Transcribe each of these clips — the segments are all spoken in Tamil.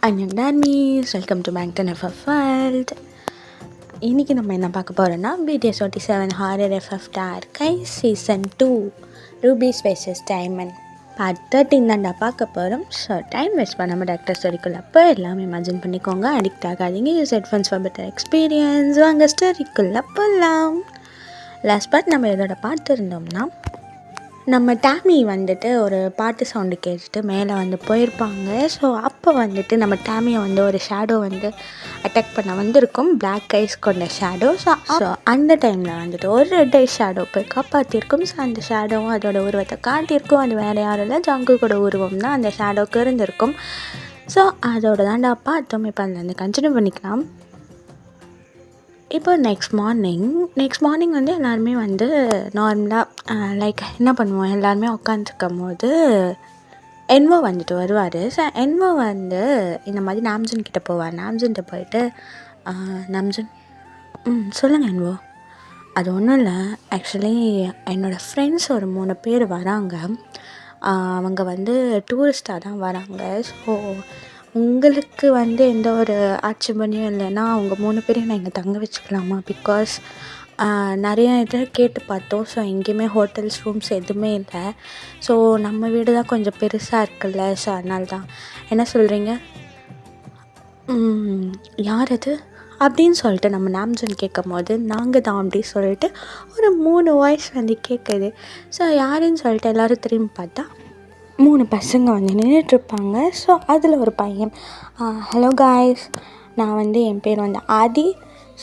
அண்ட் மீஸ் welcome to Bangtan FF world. இன்றைக்கி நம்ம என்ன பார்க்க போகிறோன்னா BTS47 ஹாரர் எஃப்எஃப் டார்கை season 2 rubies versus diamond part 13 தான்டா பார்க்க போகிறோம். ஸோ டைம் வேஸ்ட் பண்ணாமல் டாக்டர் ஸ்டோரிக்குள்ளப்போ எல்லாமே இமேஜின் பண்ணிக்கோங்க. அடிக்ட் ஆகாதீங்க. Use headphones for better experience. வாங்க ஸ்டோரிக்குள்ளே போகலாம். லாஸ்ட் பார்ட் நம்ம இதோட பார்த்துருந்தோம்னா, நம்ம டாமி வந்துட்டு ஒரு பாட்டு சவுண்டு கேட்டுட்டு மேலே வந்து போயிருப்பாங்க. ஸோ அப்போ வந்துட்டு நம்ம டாமியை வந்து ஒரு ஷேடோ வந்து அட்டாக் பண்ண வந்திருக்கும், பிளாக் ஐஸ் கொண்ட ஷேடோ. ஸோ அந்த டைமில் வந்துட்டு ஒரு ரெட் ஐஸ் ஷேடோ போய் காப்பாற்றிருக்கும். ஸோ அந்த ஷேடோவும் அதோட உருவத்தை காட்டியிருக்கும். அது வேறு யாரும் இல்லை, ஜங்குக்கோட உருவம் தான் அந்த ஷேடோக்கு இருந்திருக்கும். ஸோ அதோட தாண்டா பார்த்தோம். இப்போ அதில் வந்து கண்டினியூ பண்ணிக்கலாம். இப்போ நெக்ஸ்ட் மார்னிங் வந்து எல்லாருமே வந்து நார்மலாக லைக் என்ன பண்ணுவோம், எல்லாருமே உட்காந்துருக்கும் போது என்வோ வந்துட்டு வருவார். ஸோ என்வோ வந்து இந்த மாதிரி நாம்ஜன் கிட்டே போவார். நாம்ஜன்கிட்ட போயிட்டு நாம்ஜன் சொல்லுங்கள் என்வோ. அது ஒன்றும் இல்லை, ஆக்சுவலி என்னோடய ஃப்ரெண்ட்ஸ் ஒரு 3 பேர் வராங்க. அவங்க வந்து டூரிஸ்டாக தான் வராங்க. ஸோ உங்களுக்கு வந்து எந்த ஒரு ஆட்சேபனையும் இல்லைன்னா அவங்க 3 பேரையும் நான் இங்கே தங்க வச்சுக்கலாமா? பிகாஸ் நிறைய இதை கேட்டு பார்த்தோம். ஸோ எங்கேயுமே ஹோட்டல்ஸ் ரூம்ஸ் எதுவுமே இல்லை. ஸோ நம்ம வீடு தான் கொஞ்சம் பெருசாக இருக்குல்ல, ஸோ அதனால தான். என்ன சொல்கிறீங்க? யார் அது அப்படின்னு சொல்லிட்டு நம்ம நாம்ஜன் கேட்கும் போது, நாங்கள் தான் அப்படி சொல்லிட்டு ஒரு 3 வாய்ஸ் வந்து கேட்குது. ஸோ யாருன்னு சொல்லிட்டு எல்லோரும் திரும்பி பார்த்தா 3 பசங்க வந்து நின்றுட்டுருப்பாங்க. ஸோ அதில் ஒரு பையன், ஹலோ காய்ஸ், நான் வந்து என் பேர் வந்து ஆதி.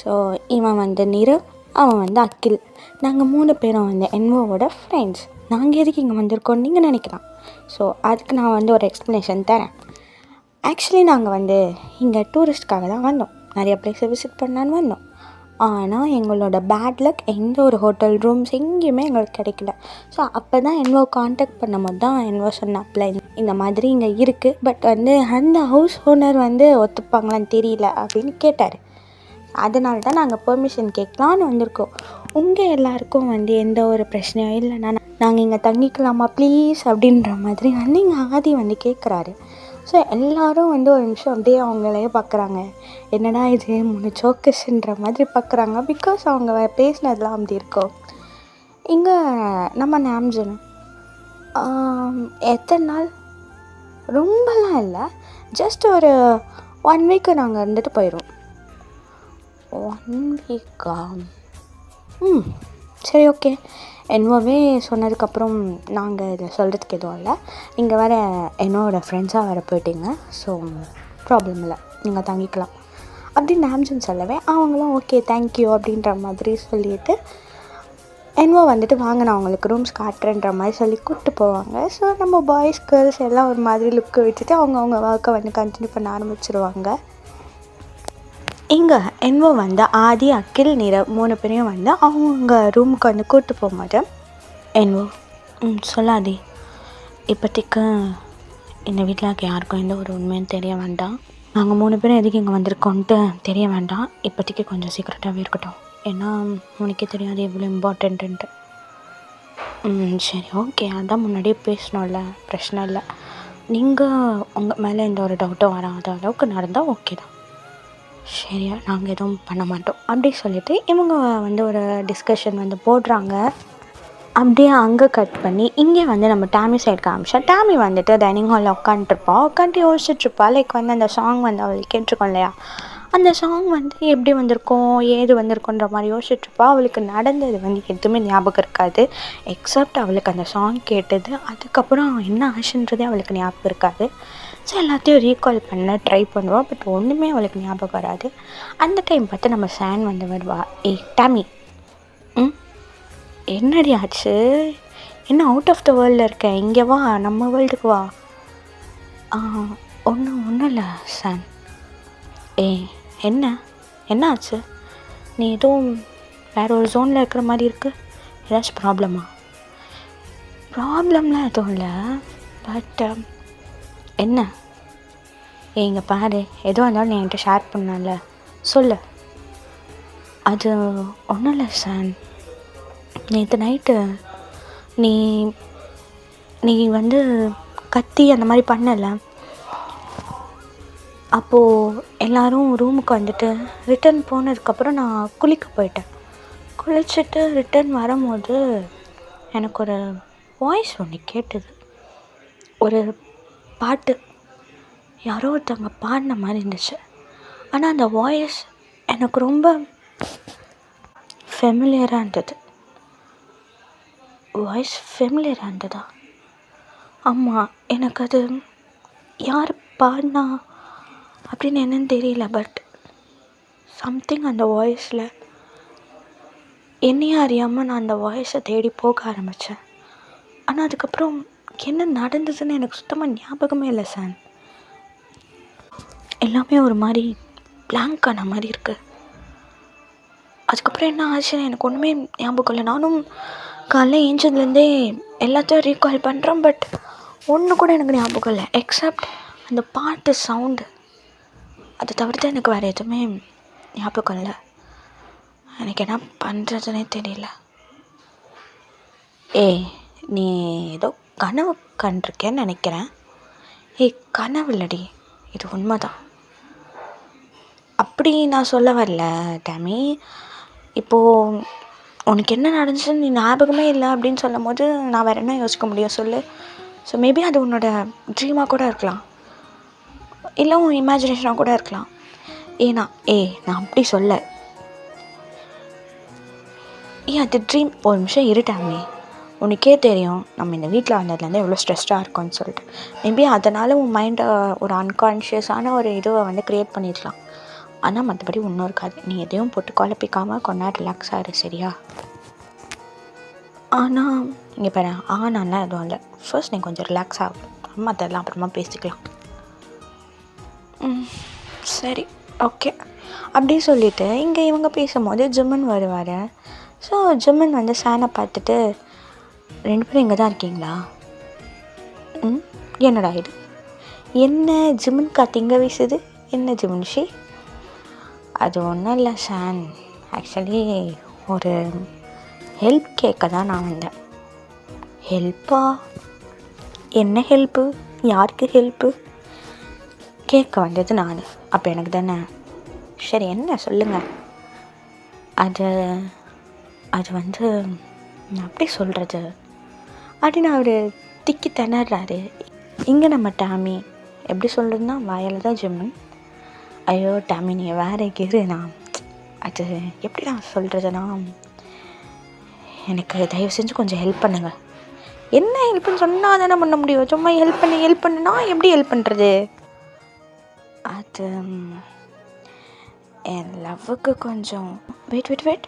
ஸோ இவன் வந்து நிரவ், அவன் வந்து அகில். நாங்கள் 3 பேரும் வந்து என்வோவோட ஃப்ரெண்ட்ஸ். நாங்கள் எதுக்கு இங்கே வந்திருக்கோம் நீங்கள் நினைக்கலாம். ஸோ அதுக்கு நான் வந்து ஒரு எக்ஸ்ப்ளனேஷன் தரேன். ஆக்சுவலி நாங்கள் வந்து இங்கே டூரிஸ்ட்காக தான் வந்தோம். நிறைய பிளேஸை விசிட் பண்ணலான்னு வந்தோம். ஆனால் எங்களோட பேட் லக் எந்த ஒரு ஹோட்டல் ரூம்ஸ் எங்கேயுமே எங்களுக்கு கிடைக்கல. ஸோ அப்போ தான் என்வோ காண்டாக்ட் பண்ணும்போது தான் என்வோ சொன்னாப்ல, இந்த மாதிரி இங்கே இருக்குது, பட் வந்து அந்த ஹவுஸ் ஓனர் வந்து ஒத்துப்பாங்களான்னு தெரியல அப்படின்னு கேட்டார். அதனால தான் நாங்கள் பெர்மிஷன் கேட்கலான்னு வந்திருக்கோம். உங்கள் எல்லாருக்கும் வந்து எந்த ஒரு பிரச்சனையும் இல்லைன்னா நாங்கள் இங்கே தங்கிக்கலாமா ப்ளீஸ் அப்படின்ற மாதிரி வந்து இங்கே ஆதி வந்து கேட்குறாரு. ஸோ எல்லோரும் வந்து ஒரு நிமிஷம் அப்படியே அவங்களையே பார்க்குறாங்க. என்னடா இது 3 சோக்கஸ்ன்ற மாதிரி பார்க்குறாங்க. பிகாஸ் அவங்க பேசினதுலாம் அப்படி இருக்கும். இங்கே நம்ம நாம்ஜன் எத்தனை நாள், ரொம்பலாம் இல்லை, ஜஸ்ட் ஒரு 1 வீக்கு நாங்கள் இருந்துட்டு போயிடுவோம். 1 வீக்கா? சரி, ஓகே. என்னவே சொன்னதுக்கப்புறம் நாங்கள் இதை சொல்கிறதுக்கு எதுவும் இல்லை. நீங்கள் வேறு என்னோடய ஃப்ரெண்ட்ஸாக வேறு போயிட்டீங்க. ஸோ ப்ராப்ளம் இல்லை, நீங்கள் தங்கிக்கலாம் அப்படின்னு நாம்ஜன் சொல்லவே அவங்களும் ஓகே தேங்க்யூ அப்படின்ற மாதிரி சொல்லிவிட்டு என்னவோ வந்துட்டு வாங்க நான் அவங்களுக்கு ரூம்ஸ் காட்டுறேன்ற மாதிரி சொல்லி கூப்பிட்டு போவாங்க. ஸோ நம்ம பாய்ஸ் கேர்ள்ஸ் எல்லாம் ஒரு மாதிரி லுக்கு வச்சுட்டு அவங்க ஒர்க்கை வந்து கண்டினியூ பண்ண ஆரம்பிச்சிருவாங்க. இங்கே என்வோ வந்து ஆதி, அகில், நிரவ் 3 பேரையும் வந்து அவங்க ரூமுக்கு வந்து கூப்பிட்டு போகும்போது என்வோ சொல்லாதி, இப்போதைக்கு இந்த வீட்டில் யாருக்கும் எந்த ஒரு உண்மையும் தெரிய வேண்டாம். நாங்கள் 3 பேரும் எதுக்கு இங்கே வந்திருக்கோன்ட்டு தெரிய வேண்டாம். இப்போதைக்கு கொஞ்சம் சீக்கிரட்டாகவே இருக்கட்டும். ஏன்னா உனக்கே தெரியாது எவ்வளோ இம்பார்ட்டண்ட்டு. சரி, ஓகே, அதான் முன்னாடியே பேசணும்ல, பிரச்சனை இல்லை. நீங்கள் உங்கள் மேலே எந்த ஒரு டவுட்டும் வராத அளவுக்கு நடந்தால் ஓகே தான். சரியா, நாங்கள் எதுவும் பண்ண மாட்டோம் அப்படி சொல்லிவிட்டு இவங்க வந்து ஒரு டிஸ்கஷன் வந்து போடுறாங்க. அப்படியே அங்கே கட் பண்ணி இங்கே வந்து நம்ம டாமி சைடு காமிச்சா, டாமி வந்துட்டு டைனிங் ஹாலில் உட்காந்துட்டு யோசிச்சுட்ருப்பா. லைக் வந்து அந்த சாங் வந்து அவளுக்கு கேட்டிருக்கோம் இல்லையா, அந்த சாங் வந்து எப்படி வந்திருக்கோம் ஏது வந்திருக்கோன்ற மாதிரி யோசிச்சுட்ருப்பா. அவளுக்கு நடந்தது வந்து எதுவுமே ஞாபகம் இருக்காது, எக்ஸப்ட் அவளுக்கு அந்த சாங் கேட்டது. அதுக்கப்புறம் என்ன ஆச்சுன்றதே அவளுக்கு ஞாபகம் இருக்காது. ஸோ எல்லாத்தையும் ரீகால் பண்ண ட்ரை பண்ணுவாள், பட் ஒன்றுமே அவளுக்கு ஞாபகம் வராது. அந்த டைம் பார்த்து நம்ம சான் வந்து வருவா. டாமி, என்னடி ஆச்சு, என்ன அவுட் ஆஃப் த வேர்ல்டில் இருக்க, இங்கே வா, நம்ம வேர்ல்டுக்கு வா. ஒன்றும் இல்லை சான். என்ன ஆச்சு, நீ எதுவும் வேறு ஒரு ஜோனில் இருக்கிற மாதிரி இருக்குது, ஏதாச்சும் ப்ராப்ளம்லாம் எதுவும் இல்லை, பட் என்ன இங்கே பாரு, எதுவும் இருந்தாலும் நீ என்கிட்ட ஷேர் பண்ணல, சொல்லு. அது ஒன்றும் இல்லை சான், நேற்று நைட்டு நீ வந்து கத்தி அந்த மாதிரி பண்ணலை, அப்போது எல்லோரும் ரூமுக்கு வந்துட்டு ரிட்டன் போனதுக்கப்புறம் நான் குளிக்க போயிட்டேன். குளிச்சுட்டு ரிட்டன் வரும்போது எனக்கு ஒரு வாய்ஸ் ஒன்று கேட்டது. ஒரு பாட்டு யாரோ ஒருத்தவங்க பாடின மாதிரி இருந்துச்சு. ஆனால் அந்த வாய்ஸ் எனக்கு ரொம்ப ஃபெமிலியராக இருந்தது. வாய்ஸ் ஃபெமிலியராக இருந்ததா? ஆமாம், எனக்கு அது யார் பாடினா அப்படின்னு என்னன்னு தெரியல. பட் சம்திங் அந்த வாய்ஸில் என்னையும் அறியாமல் நான் அந்த வாய்ஸை தேடி போக ஆரம்பித்தேன். ஆனால் அதுக்கப்புறம் என்ன நடந்ததுன்னு எனக்கு சுத்தமாக ஞாபகமே இல்லை சார். எல்லாமே ஒரு மாதிரி பிளாங்க் ஆன மாதிரி இருக்குது. அதுக்கப்புறம் என்ன ஆச்சுன்னு எனக்கு ஒன்றுமே ஞாபகம் இல்லை. நானும் காலைல ஏஞ்சதுலேருந்தே எல்லாத்தையும் ரீகால் பண்ணுறேன். பட் ஒன்று கூட எனக்கு ஞாபகம் இல்லை எக்ஸப்ட் அந்த பாட்டு சவுண்டு. அதை தவிர்த்து எனக்கு வேறு எதுவுமே ஞாபகம் இல்லை. எனக்கு என்ன பண்ணுறதுனே தெரியல. நீ ஏதோ கனவு கண்டிருக்கேன்னு நினைக்கிறேன். கனவு இல்லடி, இது உண்மைதான். அப்படி நான் சொல்ல வரல டாமி. இப்போது உனக்கு என்ன நடந்துச்சுன்னு நீ ஞாபகமே இல்லை அப்படின்னு சொல்லும் போது நான் வேறு என்ன யோசிக்க முடியும் சொல்லு. ஸோ மேபி அது உன்னோட ட்ரீமாக கூட இருக்கலாம், இல்லை உன் இமேஜினேஷனாக கூட இருக்கலாம். நான் அப்படி சொல்ல. அது ட்ரீம். ஒரு நிமிஷம் இருட்டாமே. உனக்கே தெரியும் நம்ம இந்த வீட்டில் வந்ததுலேருந்து எவ்வளோ ஸ்ட்ரெஸ்டாக இருக்கும்னு சொல்லிட்டு. மேபி அதனால் உன் மைண்டை ஒரு அன்கான்ஷியஸான ஒரு இதுவை க்ரியேட் பண்ணிடலாம். ஆனால் மற்றபடி ஒன்றும் இருக்காது. நீ எதையும் போட்டு குழப்பிக்காமல் கொஞ்ச நேரம் ரிலாக்ஸ் ஆகிரு, சரியா? ஆனால் இங்கே பாரு, ஆனாலாம் எதுவும் இல்லை. ஃபர்ஸ்ட் நீ கொஞ்சம் ரிலாக்ஸ் ஆகும், மற்றெல்லாம் அப்புறமா பேசிக்கலாம். சரி, ஓகே. அப்படி சொல்லிவிட்டு இங்கே இவங்க பேசும்போது ஜிம்மன் வருவார். ஸோ ஜிம்மன் வந்து சானை பார்த்துட்டு, 2 பேரும் இங்கே தான் இருக்கீங்களா? என்னடா இது? என்ன ஜிம்மன் காற்று இங்கே வீசுது? என்ன ஜிம்மன்ஷி? அது ஒன்றும் இல்லை சான், ஆக்சுவலி ஒரு ஹெல்ப் கேட்க தான் நான் வந்தேன். ஹெல்ப்பா? என்ன ஹெல்ப்பு? யாருக்கு ஹெல்ப்பு? கேட்க வந்தது நான். அப்போ எனக்கு தானே. சரி, என்ன சொல்லுங்கள். அது வந்து நான் அப்படி சொல்கிறது அப்படின்னு அவர் திக்கி திணறாரு. இங்கே நம்ம டாமி எப்படி சொல்கிறதுனா வாயால் தான் ஜிம்மன். ஐயோ டாமி, நீ வேறு கேருண்ணா. அது எப்படி நான் சொல்கிறதுனா, எனக்கு தயவு செஞ்சு கொஞ்சம் ஹெல்ப் பண்ணுங்க. என்ன ஹெல்ப்னு சொன்னால் தானே பண்ண முடியும். சும்மா ஹெல்ப் பண்ணுன்னா எப்படி ஹெல்ப் பண்ணுறது? அது என் லவ்வுக்கு கொஞ்சம் வெயிட்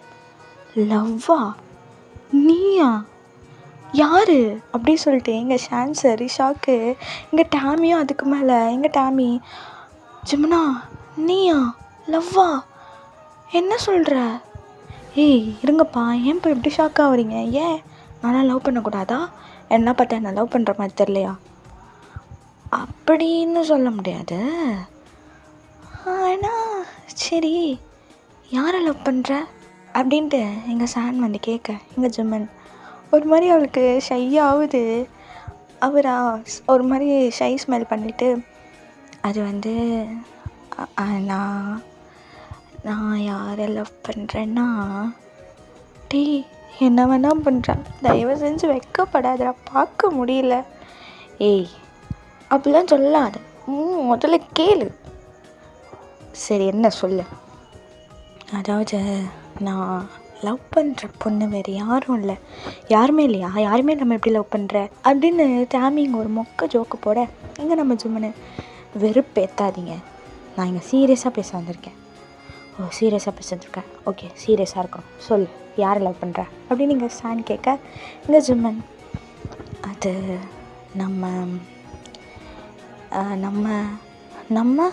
லவ்வா? நீயா? யார் அப்படி சொல்லிட்டு எங்கள் ஷான்சர் ஷாக்கு. எங்கள் டாமியும் அதுக்கு மேலே. எங்கள் டாமி, ஜிம்னா நீயா? லவ்வா? என்ன சொல்கிற? இருங்கப்பா, ஏன் இப்போ எப்படி ஷாக் ஆகுறீங்க? ஏன் நான்லாம் லவ் பண்ணக்கூடாதா? என்ன பார்த்தா என்ன லவ் பண்ணுற மாதிரி தெரியலையா? அப்படின்னு சொல்ல முடியாது. ஆனால் சரி, யாரை லவ் பண்ணுற அப்படின்ட்டு எங்கள் சான் வந்து கேட்க, எங்கள் ஜிம்மன் ஒரு மாதிரி அவளுக்கு ஷை ஆகுது. அவரா ஒரு மாதிரி ஷை ஸ்மெல் பண்ணிவிட்டு, அது வந்து நான் யாரை லவ் பண்ணுறேன்னா, என்ன வேணா பண்ணுறேன், தயவு செஞ்சு வெக்கப்படாதடா, பார்க்க முடியல. அப்படிலாம் சொல்லாத, முதல்ல கேளு. சரி, என்ன சொல்லு. அதாவது நான் லவ் பண்ணுற பொண்ணு வேறு யாரும் இல்லை. யாருமே இல்லையா? யாருமே நம்ம எப்படி லவ் பண்ணுற அப்படின்னு டாமி இங்கே ஒரு மொக்க ஜோக்கு போட, இங்கே நம்ம ஜிம்மனு வெறுப்பேற்றாதீங்க, நான் இங்கே சீரியஸாக பேச வந்திருக்கேன். சீரியஸாக பேச வந்திருக்கேன். ஓகே, சீரியஸாக இருக்கும், சொல், யாரை லவ் பண்ணுற அப்படின்னு இங்கே சான் கேட்க, இங்கே ஜிம்மன் அது நம்ம நம்ம நம்ம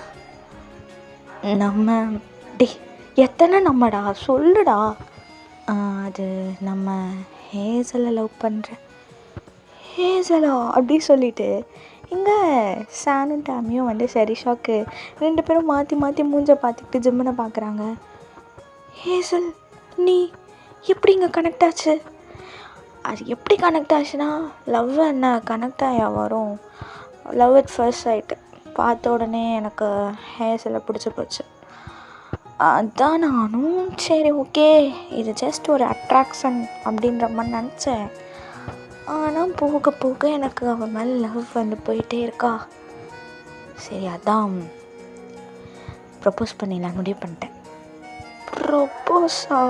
நம்ம டி எத்தனை நம்மடா சொல்லுடா. அது நம்ம ஹேசலை லவ் பண்ணுறேன். ஹேசலா அப்படி சொல்லிவிட்டு இங்கே சானும் டாமியும் வந்து சரி ஷாக்கு. 2 பேரும் மாற்றி மூஞ்ச பார்த்துக்கிட்டு ஜிம்மனை பார்க்குறாங்க. ஹேசல், நீ எப்படி இங்கே கனெக்ட் ஆச்சு? அது எப்படி கனெக்ட் ஆச்சுன்னா, லவ் என்ன கனெக்ட் ஆயா வரும்? லவ் அட் ஃபர்ஸ்ட் சைட் பார்த்த உடனே எனக்கு ஹேர்ஸில் பிடிச்சி போச்சு. அதான் நானும் சரி ஓகே இது ஜஸ்ட் ஒரு அட்ராக்ஷன் அப்படின்ற மாதிரி நினச்சேன். ஆனால் போக போக எனக்கு அவன் மேலே லவ் வந்து போயிட்டே இருக்கா. சரி அதான் ப்ரப்போஸ் பண்ணிடலாம் முடிவு பண்ணிட்டேன். ப்ரப்போஸா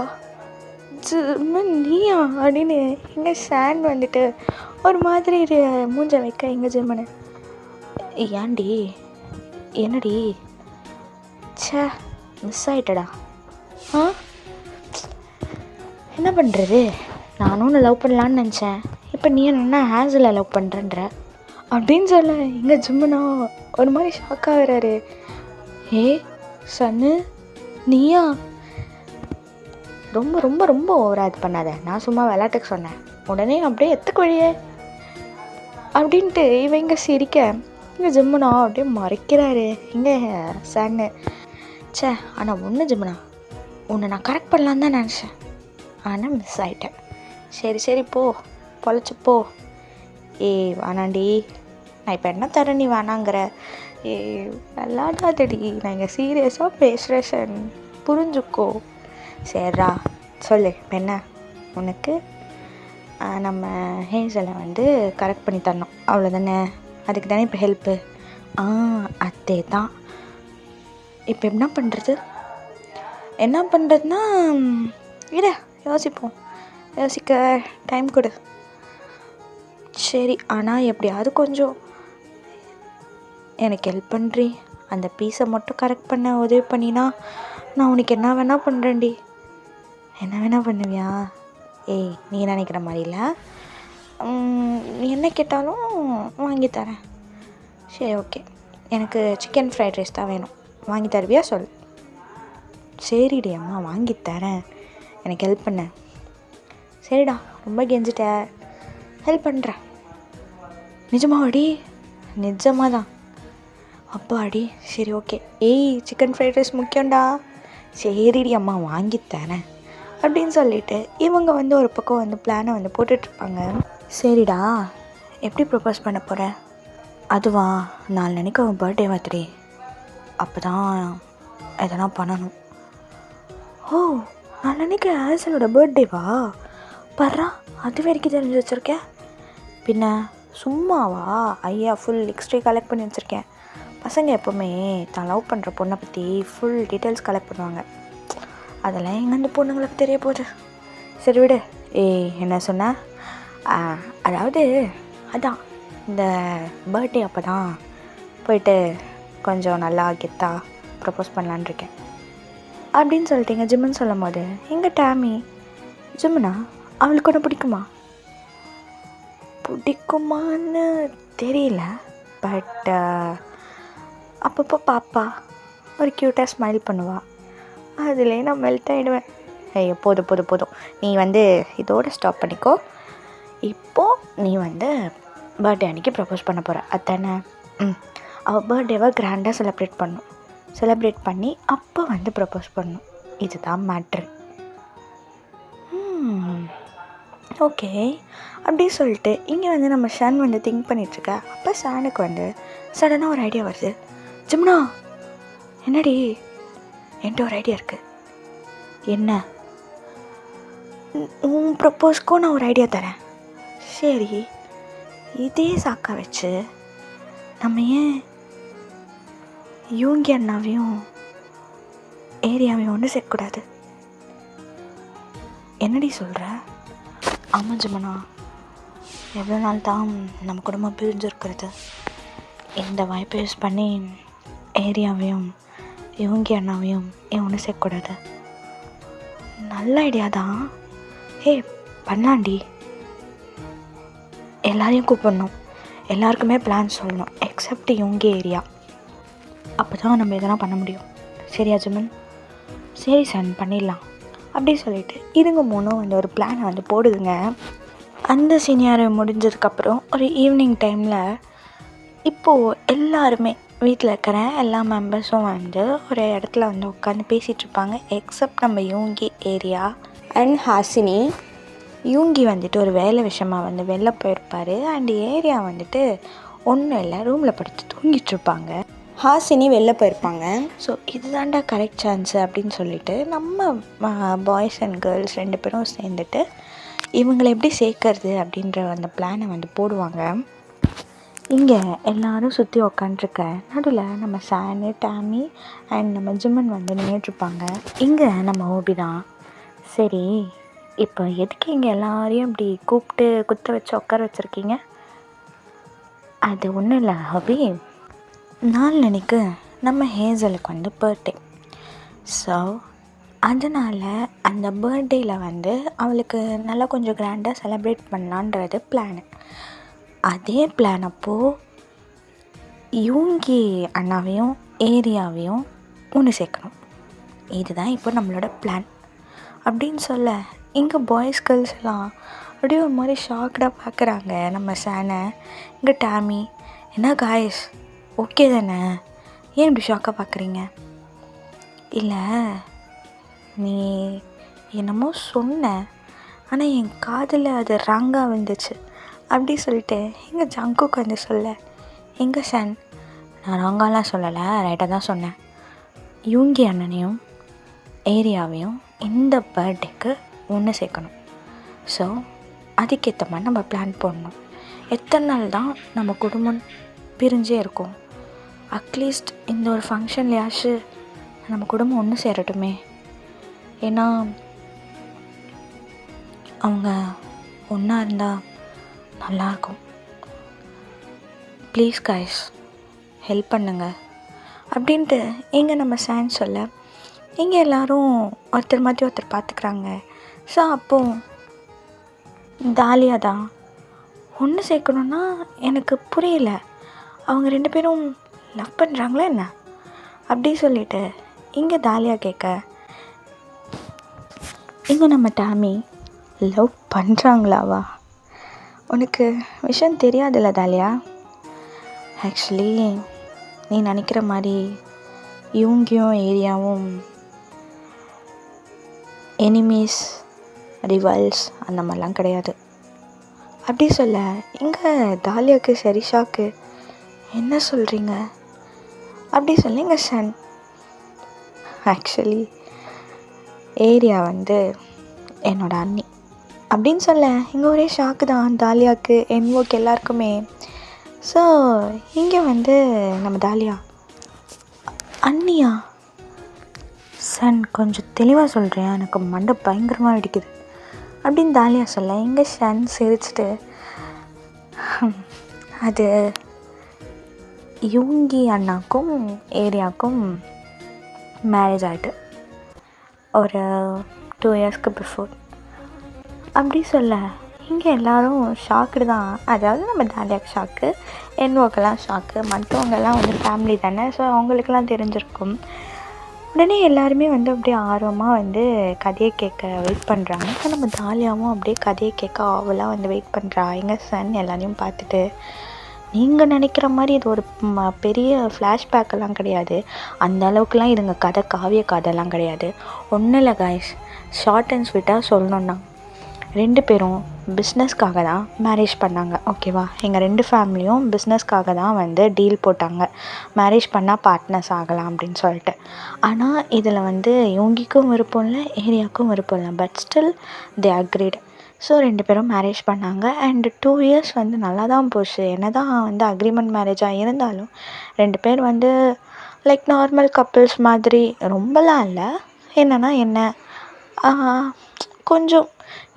நீயா அப்படின்னு எங்கே ஷான் வந்துட்டு ஒரு மாதிரி மூஞ்ச வைக்க எங்கே ஜிம்மனு ஏன்டி என்னடி சே மிஸ் ஆகிட்டடா. என்ன பண்ணுறது, நானும் ஒன்று லவ் பண்ணலான்னு நினச்சேன், இப்போ நீ என்ன ஹேஸில் லவ் பண்ணுறன்ற அப்படின்னு சொல்ல எங்கள் ஜிம்மனா ஒரு மாதிரி ஷாக் ஆகிறாரு. சன்னு நீயா, ரொம்ப ரொம்ப ரொம்ப ஓவராக இது பண்ணாத, நான் சும்மா விளையாட்டுக்கு சொன்னேன், உடனே அப்படியே எத்துக்கு வழியே அப்படின்ட்டு இவங்க சிரிக்க இங்கே ஜிம்முனா அப்படியே மறைக்கிறாரு இங்கே சன்னு. சே ஆனால் ஒன்று ஜிம்முனா, உன்னை நான் கரெக்ட் பண்ணலான்னு தான் நினச்சேன், ஆனால் மிஸ் ஆகிட்டேன். சரி சரி போ பொழைச்சிப்போ. வேணாண்டி, நான் இப்போ என்ன தரேன் நீ வேணாங்கிற, விளாடாதடி, நான் இங்கே சீரியஸாக பேசுகிறேன் புரிஞ்சுக்கோ. சரிடா சொல்லு இப்போ என்ன உனக்கு, நம்ம ஹேஸலை வந்து கரெக்ட் பண்ணி தரணும் அவ்வளோதானே, அதுக்கு தானே இப்போ ஹெல்ப்பு. அதே தான். இப்போ என்ன பண்ணுறதுனா இட யோசிப்போம், யோசிக்க டைம் கொடு. சரி ஆனால் எப்படியாவது கொஞ்சம் எனக்கு ஹெல்ப் பண்ணுறி, அந்த பீஸை மட்டும் கரெக்ட் பண்ண உதவி பண்ணினா நான் உனக்கு என்ன வேணால் பண்ணுறேன்டி. என்ன வேணால் பண்ணுவியா? நீ நினைக்கிற மாதிரி இல்லை, நீ என்ன கேட்டாலும் வாங்கி தரேன். சரி ஓகே, எனக்கு சிக்கன் ஃப்ரைட் ரைஸ் தான் வேணும், வாங்கி தருவியா சொல். சரிடி அம்மா வாங்கி தரேன், எனக்கு ஹெல்ப் பண்ண. சரிடா ரொம்ப கெஞ்சிட்ட, ஹெல்ப் பண்ணுறேன். நிஜமாவாடி? நிஜமாக தான். அப்பாடி சரி ஓகே. சிக்கன் ஃப்ரைட் ரைஸ் முக்கியம்டா. சரிடி அம்மா வாங்கி தரேன் அப்படின்னு சொல்லிவிட்டு இவங்க வந்து ஒரு பக்கம் வந்து பிளானை வந்து போட்டுட்ருப்பாங்க. சரிடா எப்படி ப்ரப்போஸ் பண்ண போகிற? அதுவா, நாளைக்கு அவன் பர்த்டே வாத்திரி, அப்போ தான் எதனா பண்ணணும். நாளைக்கு ஹேஸலோட பர்த்டேவா? பர்றா, அது வரைக்கும் தெரிஞ்சு வச்சுருக்கேன். பின்ன சும்மாவா? ஐயா ஃபுல் எக்ஸ்ட்ரா கலெக்ட் பண்ணி வச்சுருக்கேன். பசங்க எப்போவுமே தான் லவ் பண்ணுற பொண்ணை பற்றி ஃபுல் டீட்டெயில்ஸ் கலெக்ட் பண்ணுவாங்க, அதெல்லாம் எங்கே அந்த பொண்ணுங்களுக்கு தெரிய போகுது. சரி விடு. என்ன சொன்ன? அதாவது அதான் இந்த பர்த்டே அப்போ தான் போயிட்டு கொஞ்சம் நல்லா கெத்தா ப்ரப்போஸ் பண்ணலான் இருக்கேன் அப்படின்னு சொல்லிட்டீங்க ஜிம்முன்னு சொல்லும் போது எங்கள் டேமி, ஜிம்முனா அவளுக்கு ஒன்று பிடிக்குமான்னு தெரியல, பட் அப்பப்போ பாப்பா ஒரு க்யூட்டாக ஸ்மைல் பண்ணுவாள், அதிலே நான் மெல்ட் ஆகிடுவேன். போதும் நீ வந்து இதோடு ஸ்டாப் பண்ணிக்கோ. இப்போது நீ வந்து பர்த்டே அன்றைக்கி ப்ரப்போஸ் பண்ண போகிற அதானே? அவள் பர்த்டேவை கிராண்டாக செலிப்ரேட் பண்ணி அப்போ வந்து ப்ரப்போஸ் பண்ணணும், இதுதான் மேட்ரு. ஓகே அப்படி சொல்லிட்டு இங்கே வந்து நம்ம ஷான் வந்து திங்க் பண்ணிகிட்ருக்க. அப்போ ஷானுக்கு வந்து சடனாக ஒரு ஐடியா வருது. ஜிம்னா என்னடி, என்கிட்ட ஒரு ஐடியா இருக்குது. என்ன? உன் ப்ரப்போஸ்க்கும் நான் ஒரு ஐடியா தரேன். சரி, இதே சாக்கா வச்சு நம்ம ஏன் யூங்கி அண்ணாவையும் ஏரியாவையும் ஒன்று சேர்க்கக்கூடாது? என்னடி சொல்கிற? ஆமாம் ஜிம்மனா, எவ்வளோ நாள் தான் நம்ம குடும்பம் பிரிஞ்சிருக்கிறது, இந்த வாய்ப்பை யூஸ் பண்ணி ஏரியாவையும் யூங்கி அண்ணாவையும் ஏன் ஒன்று சேர்க்கக்கூடாது? நல்ல ஐடியா தான். பண்ணலாண்டி. எல்லாரையும் கூப்பிடணும், எல்லாருக்குமே பிளான் சொல்லணும் எக்ஸப்ட் யூங்கி ஏரியா, அப்போ தான் நம்ம எதனா பண்ண முடியும். சரியா ஜிம்மன்? சரி சன் பண்ணிடலாம் அப்படி சொல்லிவிட்டு இதுங்க மூணும் வந்து ஒரு பிளானை வந்து போடுதுங்க. அந்த சீனியர் முடிஞ்சதுக்கப்புறம் ஒரு ஈவினிங் டைமில் இப்போது எல்லாருமே வீட்டில் இருக்கிற எல்லா மெம்பர்ஸும் வந்து ஒரு இடத்துல வந்து உட்காந்து பேசிகிட்ருப்பாங்க, எக்ஸப்ட் நம்ம யூங்கி ஏரியா அண்ட் ஹாசினி. யூங்கி வந்துட்டு ஒரு வேலை விஷயமாக வந்து வெளில போயிருப்பார், அண்ட் ஏரியா வந்துட்டு ஒன்றும் இல்லை ரூமில் படுத்து தூங்கிட்டுருப்பாங்க. ஹாசினி வெளில போயிருப்பாங்க. ஸோ இதுதான்டா கரெக்ட் சான்ஸு அப்படின்னு சொல்லிட்டு நம்ம பாய்ஸ் அண்ட் கேர்ள்ஸ் 2 பேரும் சேர்ந்துட்டு இவங்களை எப்படி சேர்க்கறது அப்படின்ற அந்த பிளானை வந்து போடுவாங்க. இங்கே எல்லோரும் சுற்றி உக்காண்ட்ருக்க நடுவில் நம்ம சானு, டாமி அண்ட் நம்ம ஜிம்மன் வந்து நின்றுட்டுருப்பாங்க. இங்கே நம்ம ஓபி தான், சரி இப்போ எதுக்கு இங்கே எல்லாரையும் இப்படி கூப்பிட்டு குத்த வச்சு உட்கார வச்சுருக்கீங்க? அது ஒன்றும் இல்லை ஹபி, நாளன்னைக்கு நம்ம ஹேசலுக்கு வந்து பர்த்டே. ஸோ அதனால் அந்த பர்த்டேயில் வந்து அவளுக்கு நல்லா கொஞ்சம் கிராண்டாக செலிப்ரேட் பண்ணலான்றது பிளானு. அதே பிளான் அப்போது யூங்கி அண்ணாவையும் ஏரியாவையும் ஒன்று சேர்க்கணும். இதுதான் இப்போ நம்மளோட பிளான் அப்படின்னு சொல்ல இங்கே பாய்ஸ் கேர்ள்ஸ் எல்லாம் அப்படியே ஒரு மாதிரி ஷாக்டாக பார்க்குறாங்க நம்ம சானை. இங்கே டாமி, என்ன காய்ஸ் ஓகே தானே, ஏன் இப்படி ஷாக்காக பார்க்குறீங்க? இல்லை நீ என்னமோ சொன்ன, ஆனால் என் காதில் அது ராங்காக வந்துச்சு அப்படி சொல்லிட்டு எங்கள் ஜங்குக்கு வந்து சொல்ல, எங்கே சான் நான் ராங்காலாம் சொல்லலை, ரைட்டாக தான் சொன்னேன். யூங்கி அண்ணனையும் ஏரியாவையும் இந்த பர்த்டேக்கு ஒன்று சேர்க்கணும். ஸோ அதுக்கேற்ற மாதிரி நம்ம பிளான் போடணும். எத்தனை நாள் தான் நம்ம குடும்பம் பிரிஞ்சே இருக்கும்? அட்லீஸ்ட் இந்த ஒரு ஃபங்க்ஷன்லையாச்சு நம்ம குடும்பம் ஒன்று சேரட்டுமே. ஏன்னா அவங்க ஒன்றா இருந்தால் நல்லாயிருக்கும். ப்ளீஸ் கைஸ் ஹெல்ப் பண்ணுங்க அப்படின்ட்டு இங்கே நம்ம சான் சொல்ல, இங்கே எல்லோரும் ஒருத்தர் மாற்றி ஒருத்தர் பார்த்துக்குறாங்க. ஸோ அப்போது தாலியா தான் ஒன்று சேர்க்கணுன்னா எனக்கு புரியல, அவங்க 2 பேரும் லவ் பண்ணுறாங்களா என்ன அப்படி சொல்லிட்டு இங்கே தாலியா கேட்க, இங்கே நம்ம டாமி லவ் பண்ணுறாங்களாவா? உனக்கு விஷயம் தெரியாதுல்ல தாலியா, ஆக்சுவலி நீ நினைக்கிற மாதிரி யூங்கியும் ஏரியாவும் எனிமீஸ், ரிவல்ஸ் அந்த மாதிரிலாம் கிடையாது அப்படி சொல்ல இங்கே தாலியாவுக்கு சரி ஷாக்கு. என்ன சொல்கிறீங்க அப்படி சொல்லி இங்கே சன், ஆக்சுவலி ஏரியா வந்து என்னோடய அண்ணி அப்படின்னு சொல்ல இங்கே ஒரே ஷாக்கு தான் தாலியாவுக்கு, என்வோக்கு எல்லாருக்குமே. ஸோ இங்கே வந்து நம்ம தாலியா, அண்ணியா? சன் கொஞ்சம் தெளிவாக சொல்கிறேன், எனக்கு மண்டை பயங்கரமாக வெடிக்குது அப்படின்னு தாலியா சொல்ல இங்கே சன் சிரிச்சிட்டு, அது யூங்கி அண்ணாக்கும் ஏரியாவுக்கும் மேரேஜ் ஆகிட்டு ஒரு 2 இயர்ஸ்க்கு பிஃபோர் அப்படி சொல்ல இங்கே எல்லோரும் ஷாக்கு தான். அதாவது நம்ம தாலியாவுக்கு ஷாக்கு, என்வோக்கெல்லாம் ஷாக்கு, மற்றவங்கெல்லாம் வந்து ஃபேமிலி தானே, ஸோ அவங்களுக்கெல்லாம் தெரிஞ்சிருக்கும். உடனே எல்லாருமே வந்து அப்படியே ஆர்வமாக வந்து கதையை கேட்க வெயிட் பண்ணுறாங்க. ஸோ நம்ம தாலியாவும் அப்படியே கதையை கேட்க ஆவலாக வந்து வெயிட் பண்ணுறா. எங்கள் சன் எல்லாரையும் பார்த்துட்டு, நீங்கள் நினைக்கிற மாதிரி இது ஒரு பெரிய ஃப்ளாஷ்பேக்கெல்லாம் கிடையாது, அந்த அளவுக்குலாம் இதுங்க கதை காவிய கதைலாம் கிடையாது. ஒன்றும் இல்லை காய்ஸ், ஷார்ட் அண்ட் ஸ்வீட்டாக சொல்லணுன்னா 2 பேரும் பிஸ்னஸ்க்காக தான் மேரேஜ் பண்ணாங்க, ஓகேவா? எங்கள் 2 ஃபேமிலியும் பிஸ்னஸ்க்காக தான் வந்து டீல் போட்டாங்க, மேரேஜ் பண்ணால் பார்ட்னர்ஸ் ஆகலாம் அப்படின்னு சொல்லிட்டு. ஆனால் இதில் வந்து யோங்கிக்கும் விருப்பம் இல்லை, ஏரியாவுக்கும் விருப்பம் இல்லை, but still they agreed. So 2 பேரும் மேரேஜ் பண்ணாங்க. அண்டு 2 இயர்ஸ் வந்து நல்லா தான் போச்சு. என்ன தான் வந்து அக்ரிமெண்ட் மேரேஜாக இருந்தாலும் 2 பேர் வந்து லைக் நார்மல் கப்புள்ஸ் மாதிரி ரொம்பலாம் இல்லை. என்னென்னா என்ன கொஞ்சம்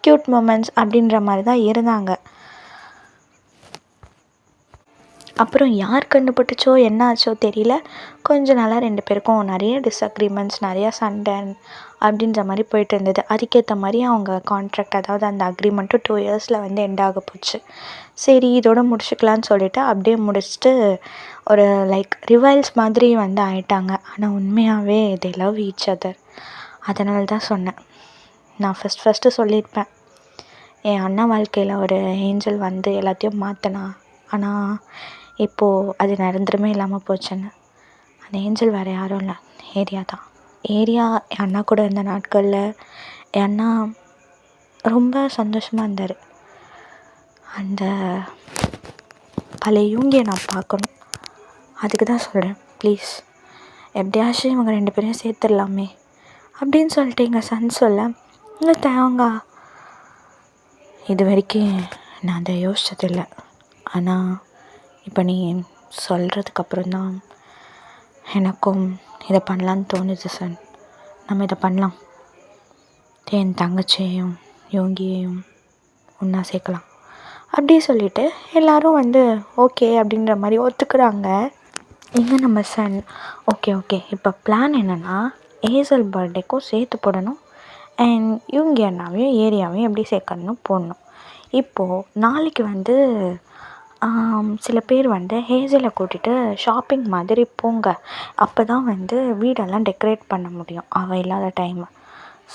க்யூட் மொமெண்ட்ஸ் அப்படின்ற மாதிரி தான் இருந்தாங்க. அப்புறம் யார் கண்டுபிடிச்சோ என்ன ஆச்சோ தெரியல, கொஞ்ச நாளாக 2 பேருக்கும் நிறைய டிஸ்அக்ரிமெண்ட்ஸ், நிறையா சண்டை அப்படின்ற மாதிரி போயிட்டு இருந்தது. அதுக்கேற்ற மாதிரி அவங்க கான்ட்ராக்ட், அதாவது அந்த அக்ரிமெண்ட்டும் 2 இயர்ஸில் வந்து எண்ட் ஆக போச்சு. சரி இதோட முடிச்சுக்கலான்னு சொல்லிட்டு அப்படியே முடிச்சுட்டு ஒரு லைக் ரிவைல்ஸ் மாதிரி வந்து ஆயிட்டாங்க. ஆனால் உண்மையாகவே தே லவ் ஈச் அதர். அதனால தான் சொன்னேன், நான் ஃபஸ்ட்டு சொல்லியிருப்பேன், என் அண்ணா வாழ்க்கையில் ஒரு ஏஞ்சல் வந்து எல்லாத்தையும் மாற்றினா, ஆனால் இப்போது அது நிரந்தரமே இல்லாமல் போச்சுன்னு. அந்த ஏஞ்சல் வேறு யாரும் இல்லை, ஏரியா தான். ஏரியா என் அண்ணா கூட இருந்த நாட்களில் என் அண்ணா ரொம்ப சந்தோஷமாக இருந்தார். அந்த பழைய யூங்கியை நான் பார்க்கணும், அதுக்கு தான் சொல்கிறேன். ப்ளீஸ் எப்படியாச்சும் இவங்க 2 பேரையும் சேர்த்துடலாமே அப்படின்னு சொல்லிட்டு எங்கள் சன் சொல்ல, இங்கே தேவங்கா இது வரைக்கும் நான் அதை யோசிச்சதில்லை. ஆனால் இப்போ நீ சொல்கிறதுக்கப்புறம் தான் எனக்கும் இதை பண்ணலான்னு தோணுது சன். நம்ம இதை பண்ணலாம். என் தங்கச்சியையும் யோகியையும் ஒன்றா சேர்க்கலாம் அப்படி சொல்லிவிட்டு எல்லோரும் ஓகே அப்படின்ற மாதிரி ஒத்துக்கிறாங்க. இங்கே நம்ம சன் ஓகே இப்போ பிளான் என்னென்னா ஏசல் பர்த்டேக்கும் சேர்த்து போடணும் அண்ட் யோகி அண்ணாவையும் ஏரியாவையும் எப்படி சேர்க்கணும் போடணும். இப்போது நாளைக்கு சில பேர் ஹேசலை கூட்டிகிட்டு ஷாப்பிங் மாதிரி போங்க. அப்போ தான் வீடெல்லாம் டெக்கரேட் பண்ண முடியும் அவள் இல்லாத டைமு.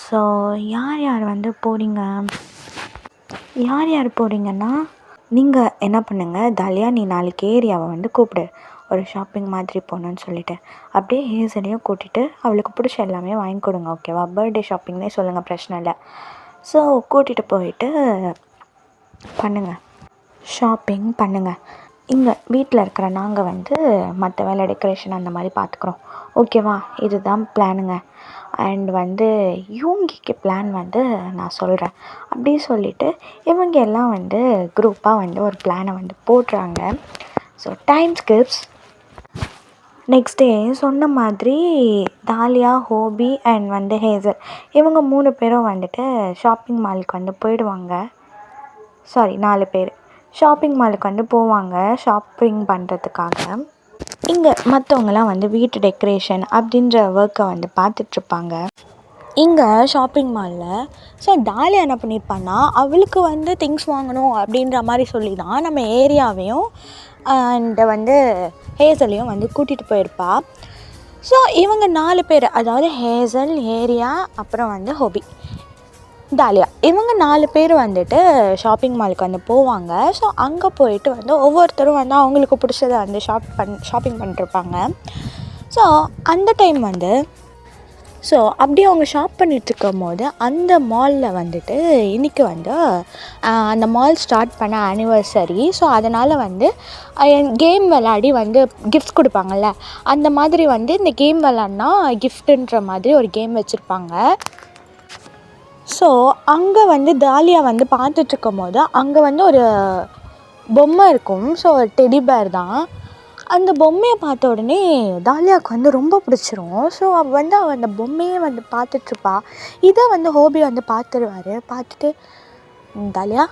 ஸோ யார் போகிறீங்க? யார் போகிறீங்கன்னா நீங்கள் என்ன பண்ணுங்கள், தாலியா நீ நாளைக்கு ஏரியாவை கூப்பிடு ஒரு ஷாப்பிங் மாதிரி போகணுன்னு சொல்லிவிட்டு. அப்படியே ஹேசலையும் கூட்டிகிட்டு அவளுக்கு பிடிச்ச எல்லாமே வாங்கி கொடுங்க. ஓகேவா? பர்த்டே ஷாப்பிங்னே சொல்லுங்கள், பிரச்சனை இல்லை. ஸோ கூட்டிகிட்டு போயிட்டு பண்ணுங்கள், ஷாப்பிங் பண்ணுங்கள். இங்கே வீட்டில் இருக்கிற நாங்கள் மற்ற வேலை டெக்கரேஷன் அந்த மாதிரி பார்த்துக்குறோம். ஓகேவா? இதுதான் பிளானுங்க. அண்ட் யோகிக்கு பிளான் நான் சொல்கிறேன் அப்படி சொல்லிவிட்டு இவங்க எல்லாம் குரூப்பாக ஒரு பிளானை போடுறாங்க. So time Schiff's. Next day சொன்ன மாதிரி தாலியா, ஹோபி அண்ட் ஹேசல் இவங்க 3 பேரும் ஷாப்பிங் மாலுக்கு போயிடுவாங்க. சாரி 4 பேர் ஷாப்பிங் மாலுக்கு போவாங்க ஷாப்பிங் பண்ணுறதுக்காக. இங்கே மற்றவங்களாம் வீட்டு டெக்கரேஷன் அப்படின்ற ஒர்க்கை பார்த்துட்ருப்பாங்க இங்கே ஷாப்பிங் மாலில். ஸோ தாலியா என்ன பண்ணியிருப்பான்னா அவளுக்கு திங்ஸ் வாங்கணும் அப்படின்ற மாதிரி சொல்லி தான் நம்ம ஏரியாவையும் அண்டு ஹேசலையும் கூட்டிகிட்டு போயிருப்பா. ஸோ இவங்க 4 பேர், அதாவது ஹேசல், ஏரியா, அப்புறம் ஹோபி, தாலியா, இவங்க 4 பேர் ஷாப்பிங் மாலுக்கு போவாங்க. ஸோ அங்கே போயிட்டு ஒவ்வொருத்தரும் அவங்களுக்கு பிடிச்சதை ஷாப்பிங் பண்ணிட்டுருப்பாங்க. ஸோ அந்த டைம் ஸோ அப்படியே அவங்க ஷாப் பண்ணிகிட்ருக்கும் போது அந்த மாலில் இன்றைக்கி அந்த மால் ஸ்டார்ட் பண்ண ஆனிவர்சரி. ஸோ அதனால் கேம் விளாடி கிஃப்ட்ஸ் கொடுப்பாங்கள்ல, அந்த மாதிரி இந்த கேம் விளாட்னா கிஃப்ட்டுன்ற மாதிரி ஒரு கேம் வச்சுருப்பாங்க. ஸோ அங்கே தாலியா பார்த்துட்ருக்கும் போது அங்கே ஒரு பொம்மை இருக்கும். ஸோ டெடி பேர் தான். அந்த பொம்மையை பார்த்த உடனே தாலியாவுக்கு ரொம்ப பிடிச்சிரும். ஸோ அவள் அந்த பொம்மையே பார்த்துட்ருப்பா. இதை ஹோபி பார்த்துருவார். பார்த்துட்டு தாலியா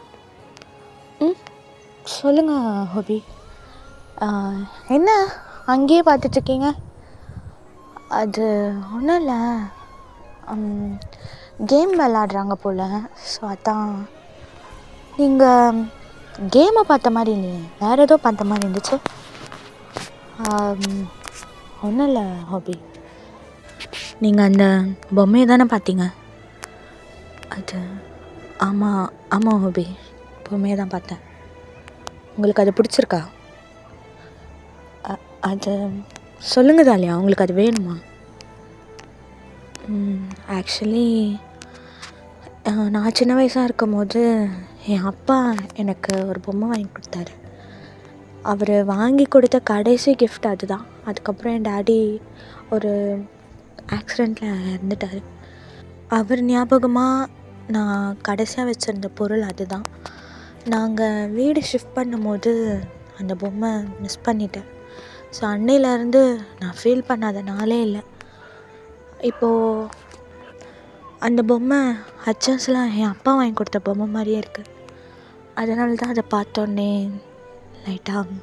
சொல்லுங்கள் ஹோபி, என்ன அங்கேயே பார்த்துட்ருக்கீங்க? அது ஒன்றும் இல்லை, கேம் விளாட்றாங்க போல். ஸோ அதான். நீங்கள் கேமை பார்த்த மாதிரி இல்லையே, வேறு ஏதோ பார்த்த மாதிரி இருந்துச்சு. ஒன்றும் இல்லை ஹோபி, நீங்கள் அந்த பொம்மையை தானே பார்த்தீங்க? அது ஆமாம் ஹோபி, பொம்மையை தான் பார்த்தேன். உங்களுக்கு அது பிடிச்சிருக்கா? அது சொல்லுங்கள் தாலியா, உங்களுக்கு அது வேணுமா? ஆக்சுவலி நான் சின்ன வயசாக இருக்கும் போது என் அப்பா எனக்கு ஒரு பொம்மை வாங்கி கொடுத்தாரு. அவர் வாங்கி கொடுத்த கடைசி கிஃப்ட் அதுதான். அதுக்கப்புறம் என் டாடி ஒரு ஆக்சிடெண்ட்டில் இறந்துட்டார். அவர் ஞாபகமாக நான் கடைசியாக வச்சுருந்த பொருள் அதுதான். நாங்கள் வீடு ஷிஃப்ட் பண்ணும்போது அந்த பொம்மை மிஸ் பண்ணிட்டேன். ஸோ அன்னையிலேருந்து நான் ஃபீல் பண்ணாத நாளே இல்லை. இப்போது அந்த பொம்மை ஹச்சஸ்லாம் என் அப்பா வாங்கி கொடுத்த பொம்மை மாதிரியே இருக்குது. அதனால தான் அதை பார்த்தோன்னே லைட்டாக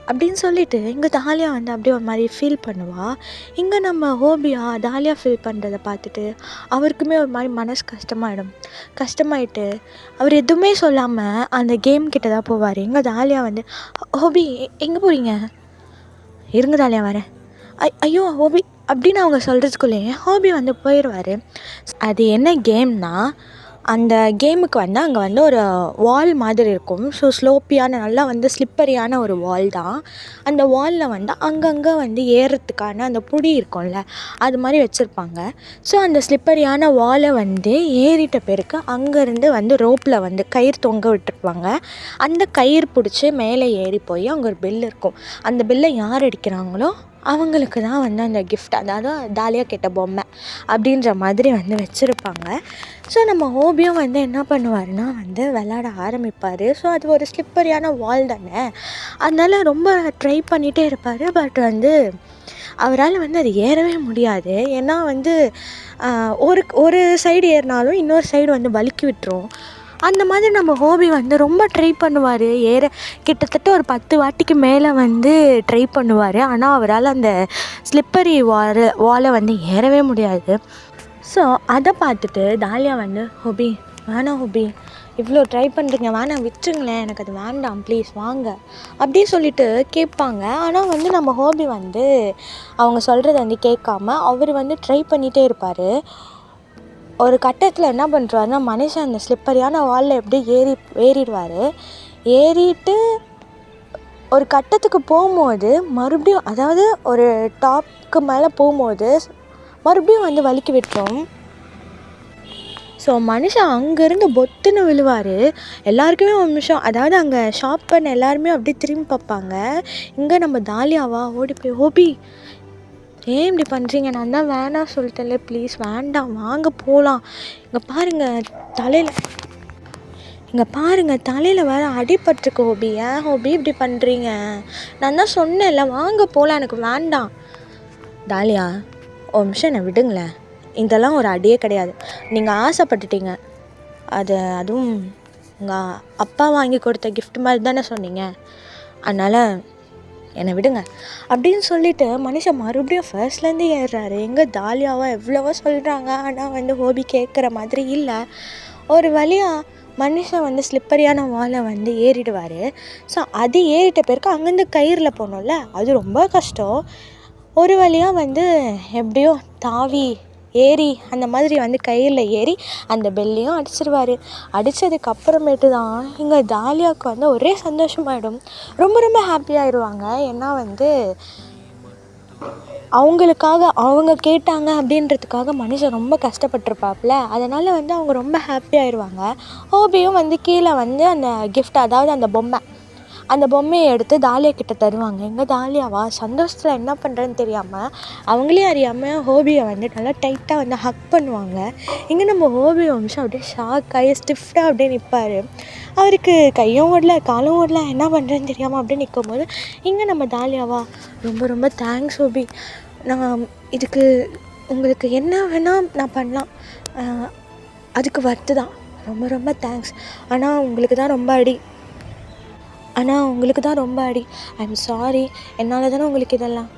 அப்படின்னு சொல்லிவிட்டு இங்கே தாலியா அப்படியே ஒரு மாதிரி ஃபீல் பண்ணுவாள். இங்கே நம்ம ஹோபியா தாலியா ஃபீல் பண்ணுறதை பார்த்துட்டு அவருக்குமே ஒரு மாதிரி மனசு கஷ்டமாயிட்டு அவர் எதுவுமே சொல்லாமல் அந்த கேம் கிட்ட தான் போவார். எங்கள் தாலியா ஹோபி எங்கே போகிறீங்க? இருங்க தாலியா வரேன். ஐயோ ஹோபி அப்படின்னு அவங்க சொல்கிறதுக்குள்ளேயே ஹோபி போயிடுவார். அது என்ன கேம்னா, அந்த கேமுக்கு அங்கே ஒரு வால் மாதிரி இருக்கும். ஸோ ஸ்லோப்பியான நல்லா ஸ்லிப்பரியான ஒரு வால் தான். அந்த வாலில் அங்கங்கே ஏறுறதுக்கான அந்த புடி இருக்கும்ல, அது மாதிரி வச்சுருப்பாங்க. ஸோ அந்த ஸ்லிப்பரியான வாலை ஏறிட்ட பேருக்கு அங்கேருந்து ரோப்பில் கயிறு தொங்க விட்டுருப்பாங்க. அந்த கயிறு பிடிச்சி மேலே ஏறி போய் அங்கே ஒரு பெல் இருக்கும். அந்த பெல்லை யார் அடிக்கிறாங்களோ அவங்களுக்கு தான் வந்து அந்த கிஃப்ட், அதாவது தாலியா கேட்ட பொம்மை அப்படின்ற மாதிரி வந்து வச்சுருப்பாங்க. ஸோ நம்ம ஹோபியும் வந்து என்ன பண்ணுவாருன்னா வந்து விளாட ஆரம்பிப்பார். ஸோ அது ஒரு ஸ்லிப்பரியான வால் தானே, அதனால் ரொம்ப ட்ரை பண்ணிகிட்டே இருப்பார். பட் வந்து அவரால் வந்து அது ஏறவே முடியாது. ஏன்னா வந்து ஒரு ஒரு சைடு ஏறினாலும் இன்னொரு சைடு வந்து வழுக்கி விட்டுரும். அந்த மாதிரி நம்ம ஹோபி வந்து ரொம்ப ட்ரை பண்ணுவார். கிட்டத்தட்ட ஒரு 10 வாட்டிக்கு மேலே வந்து ட்ரை பண்ணுவார். ஆனால் அவரால் அந்த ஸ்லிப்பரி வாலை வந்து ஏறவே முடியாது. ஸோ அதை பார்த்துட்டு தாலியா வந்து, ஹோபி வேணாம் ஹோபி, இவ்வளோ ட்ரை பண்ணுறீங்க, வேணாம் விட்டுருங்களேன், எனக்கு அது வேண்டாம் ப்ளீஸ் வாங்க அப்படி சொல்லிட்டு கேட்பாங்க. ஆனால் வந்து நம்ம ஹோபி வந்து அவங்க சொல்கிறத வந்து கேட்காம அவர் வந்து ட்ரை பண்ணிகிட்டே இருப்பார். ஒரு கட்டத்தில் என்ன பண்ணுறாருன்னா, மனுஷன் அந்த ஸ்லிப்பரியான வாலில் எப்படியும் ஏறிடுவார். ஏறிட்டு ஒரு கட்டத்துக்கு போகும்போது மறுபடியும், அதாவது ஒரு டாப்க்கு மேலே போகும்போது மறுபடியும் வந்து வழுக்கி விட்டுரும். ஸோ மனுஷன் அங்கேருந்து பொத்துன்னு விழுவார். எல்லாருக்குமே ஒரு நிமிஷம், அதாவது அங்கே ஷாப் பண்ண எல்லாருமே அப்படியே திரும்பி பார்ப்பாங்க. இங்கே நம்ம தாலியாவா ஓடி போய், ஹோபி ஏன் இப்படி பண்ணுறீங்க, நான் தான் வேணாம் சொல்லிட்டேன்ல, ப்ளீஸ் வேண்டாம் வாங்க போகலாம், இங்கே பாருங்கள் தலையில் வேறு அடிபட்டிருக்கு ஹோபி, ஏன் ஹோபி இப்படி பண்ணுறீங்க, நான் தான் சொன்னேன்ல வாங்க போகலாம், எனக்கு வேண்டாம். தாலியா ஒரு நிமிஷம் என்னை விடுங்களேன், இதெல்லாம் ஒரு அடியே கிடையாது, நீங்கள் ஆசைப்பட்டுட்டீங்க, அதுவும் உங்கள் அப்பா வாங்கி கொடுத்த கிஃப்ட் மாதிரி தானே சொன்னீங்க, அதனால் என்னை விடுங்க அப்படின்னு சொல்லிவிட்டு மனுஷன் மறுபடியும் ஃபர்ஸ்ட்லேருந்து ஏறுறாரு. எங்கே தாலியாவா எவ்வளவோ சொல்கிறாங்க, ஆனால் வந்து ஹோபி கேட்குற மாதிரி இல்லை. ஒரு வழியாக மனுஷன் வந்து ஸ்லிப்பரியான வாலை வந்து ஏறிடுவார். ஸோ அது ஏறிட்ட பேருக்கு அங்கேருந்து கயிறில் போகணும்ல, அது ரொம்ப கஷ்டம். ஒரு வழியாக வந்து எப்படியோ தாவி ஏறி அந்த மாதிரி வந்து கயிறில் ஏறி அந்த பெல்லையும் அடிச்சிடுவார். அடித்ததுக்கப்புறமேட்டு தான் இங்கே தாலியாவுக்கு வந்து ஒரே சந்தோஷமாயிடும், ரொம்ப ரொம்ப ஹாப்பியாகிடுவாங்க. ஏன்னா வந்து அவங்க கேட்டாங்க அப்படின்றதுக்காக மனுஷன் ரொம்ப கஷ்டப்பட்டுருப்பாப்புல, அதனால் வந்து அவங்க ரொம்ப ஹாப்பியாகிடுவாங்க. ஹோபியும் வந்து கீழே வந்து அந்த கிஃப்ட், அதாவது அந்த பொம்மையை எடுத்து தாலியா கிட்ட தருவாங்க. எங்கள் தாலியாவா சந்தோஷத்தில் என்ன பண்ணுறேன்னு தெரியாமல் அவங்களே அறியாமல் ஹோபியை வந்து நல்லா டைட்டாக வந்து ஹக் பண்ணுவாங்க. இங்கே நம்ம ஹோபி வம்சம் அப்படியே ஷாக் ஆகி ஸ்டிஃப்டாக அப்படியே நிற்பார். அவருக்கு கையும் ஓடல காலும் ஓடல, என்ன பண்ணுறேன்னு தெரியாமல் அப்படியே நிற்கும்போது இங்கே நம்ம தாலியாவா, ரொம்ப ரொம்ப தேங்க்ஸ் ஹோபி, நான் இதுக்கு உங்களுக்கு என்ன வேணால் நான் பண்ணலாம், அதுக்கு வர்த்து தான், ரொம்ப ரொம்ப தேங்க்ஸ், ஆனால் உங்களுக்கு தான் ரொம்ப அடி, ஐ எம் சாரி, என்னால் தானே உங்களுக்கு இதெல்லாம்.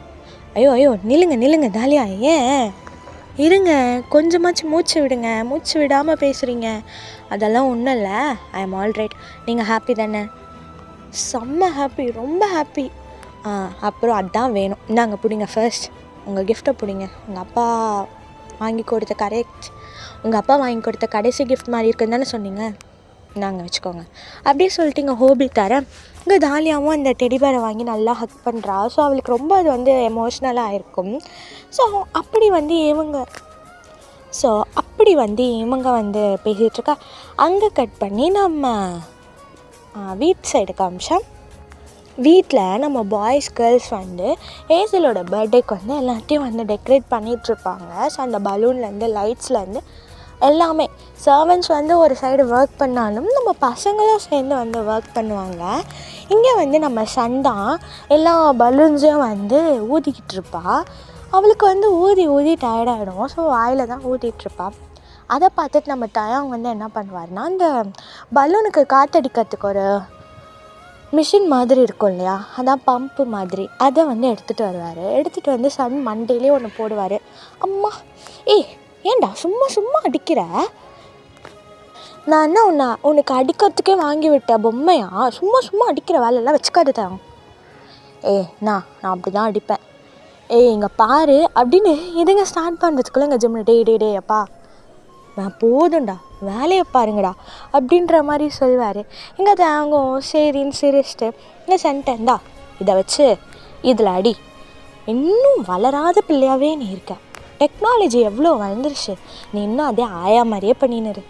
ஐயோ நில்லுங்க தாலியா, ஏன் இருங்க, கொஞ்சமாச்சு மூச்சு விடுங்க, மூச்சு விடாமல் பேசுகிறீங்க, அதெல்லாம் ஒன்றும் இல்லை, ஐ எம் ஆல் ரைட், நீங்கள் ஹாப்பி தானே, செம்ம ஹாப்பி, ரொம்ப ஹாப்பி, அப்புறம் அதான் வேணும், இந்தாங்க பிடிங்க, ஃபர்ஸ்ட் உங்கள் கிஃப்ட்டை பிடிங்க, உங்கள் அப்பா வாங்கி கொடுத்த கடைசி கிஃப்ட் மாதிரி இருக்குன்னு தானே சொன்னீங்க, நாங்கள் வச்சுக்கோங்க அப்படியே சொல்லிட்டு இங்கே ஹோபி தரேன். இங்கே தாலியாவும் அந்த டெடிபேரை வாங்கி நல்லா ஹக் பண்ணுறா. ஸோ அவளுக்கு ரொம்ப அது வந்து எமோஷ்னலாக ஆகிருக்கும். ஸோ அப்படி வந்து இவங்க வந்து பேசிகிட்ருக்கா. அங்கே கட் பண்ணி நம்ம வீட்டு சைடு காமிச்சோம். வீட்டில் நம்ம பாய்ஸ் கேர்ள்ஸ் வந்து ஏசலோட பர்த்டேக்கு வந்து எல்லாத்தையும் வந்து டெக்கரேட் பண்ணிகிட்ருப்பாங்க. ஸோ அந்த பலூன்லேருந்து லைட்ஸ்லேருந்து எல்லாமே சர்வன்ட்ஸ் வந்து ஒரு சைடு ஒர்க் பண்ணாலும் நம்ம பசங்களும் சேர்ந்து வந்து ஒர்க் பண்ணுவாங்க. இங்கே வந்து நம்ம சண்டா எல்லா பலூன்ஸையும் வந்து ஊதிக்கிட்டு இருப்பா. அவளுக்கு வந்து ஊதி டயர்டாகிடும். ஸோ வாயில் தான் ஊதிட்டுருப்பா. அதை பார்த்துட்டு நம்ம தயாங் வந்து என்ன பண்ணுவார்னா, அந்த பலூனுக்கு காற்றடிக்கிறதுக்கு ஒரு மிஷின் மாதிரி இருக்கும் இல்லையா, அதான் பம்ப்பு மாதிரி, அதை வந்து எடுத்துகிட்டு வருவார். எடுத்துகிட்டு வந்து சன் மண்டேலேயே ஒன்று போடுவார். அம்மா ஏன்டா சும்மா அடிக்கிற, நான் என்ன உனக்கு அடிக்கிறதுக்கே வாங்கி விட்ட பொம்மையா, சும்மா அடிக்கிற வேலையெல்லாம் வச்சுக்காது தான். நான் அப்படி தான் அடிப்பேன், இங்கே பாரு அப்படின்னு இதுங்க ஸ்டார்ட் பண்ணுறதுக்குள்ளே இங்கே ஜிம்னு டே அப்பா நான் போதும்டா, வேலையை பாருங்கடா அப்படின்ற மாதிரி சொல்வார். இங்கே தாங்கும் சரின்னு சிரிச்சிட்டு இங்கே சென்டேன்டா இதை வச்சு இதில் அடி, இன்னும் வளராத பிள்ளையாகவே நீ இருக்க, டெக்னாலஜி எவ்வளோ வளர்ந்துருச்சு, நீ இன்னும் அதே ஆயா மாதிரியே பண்ணினுரு,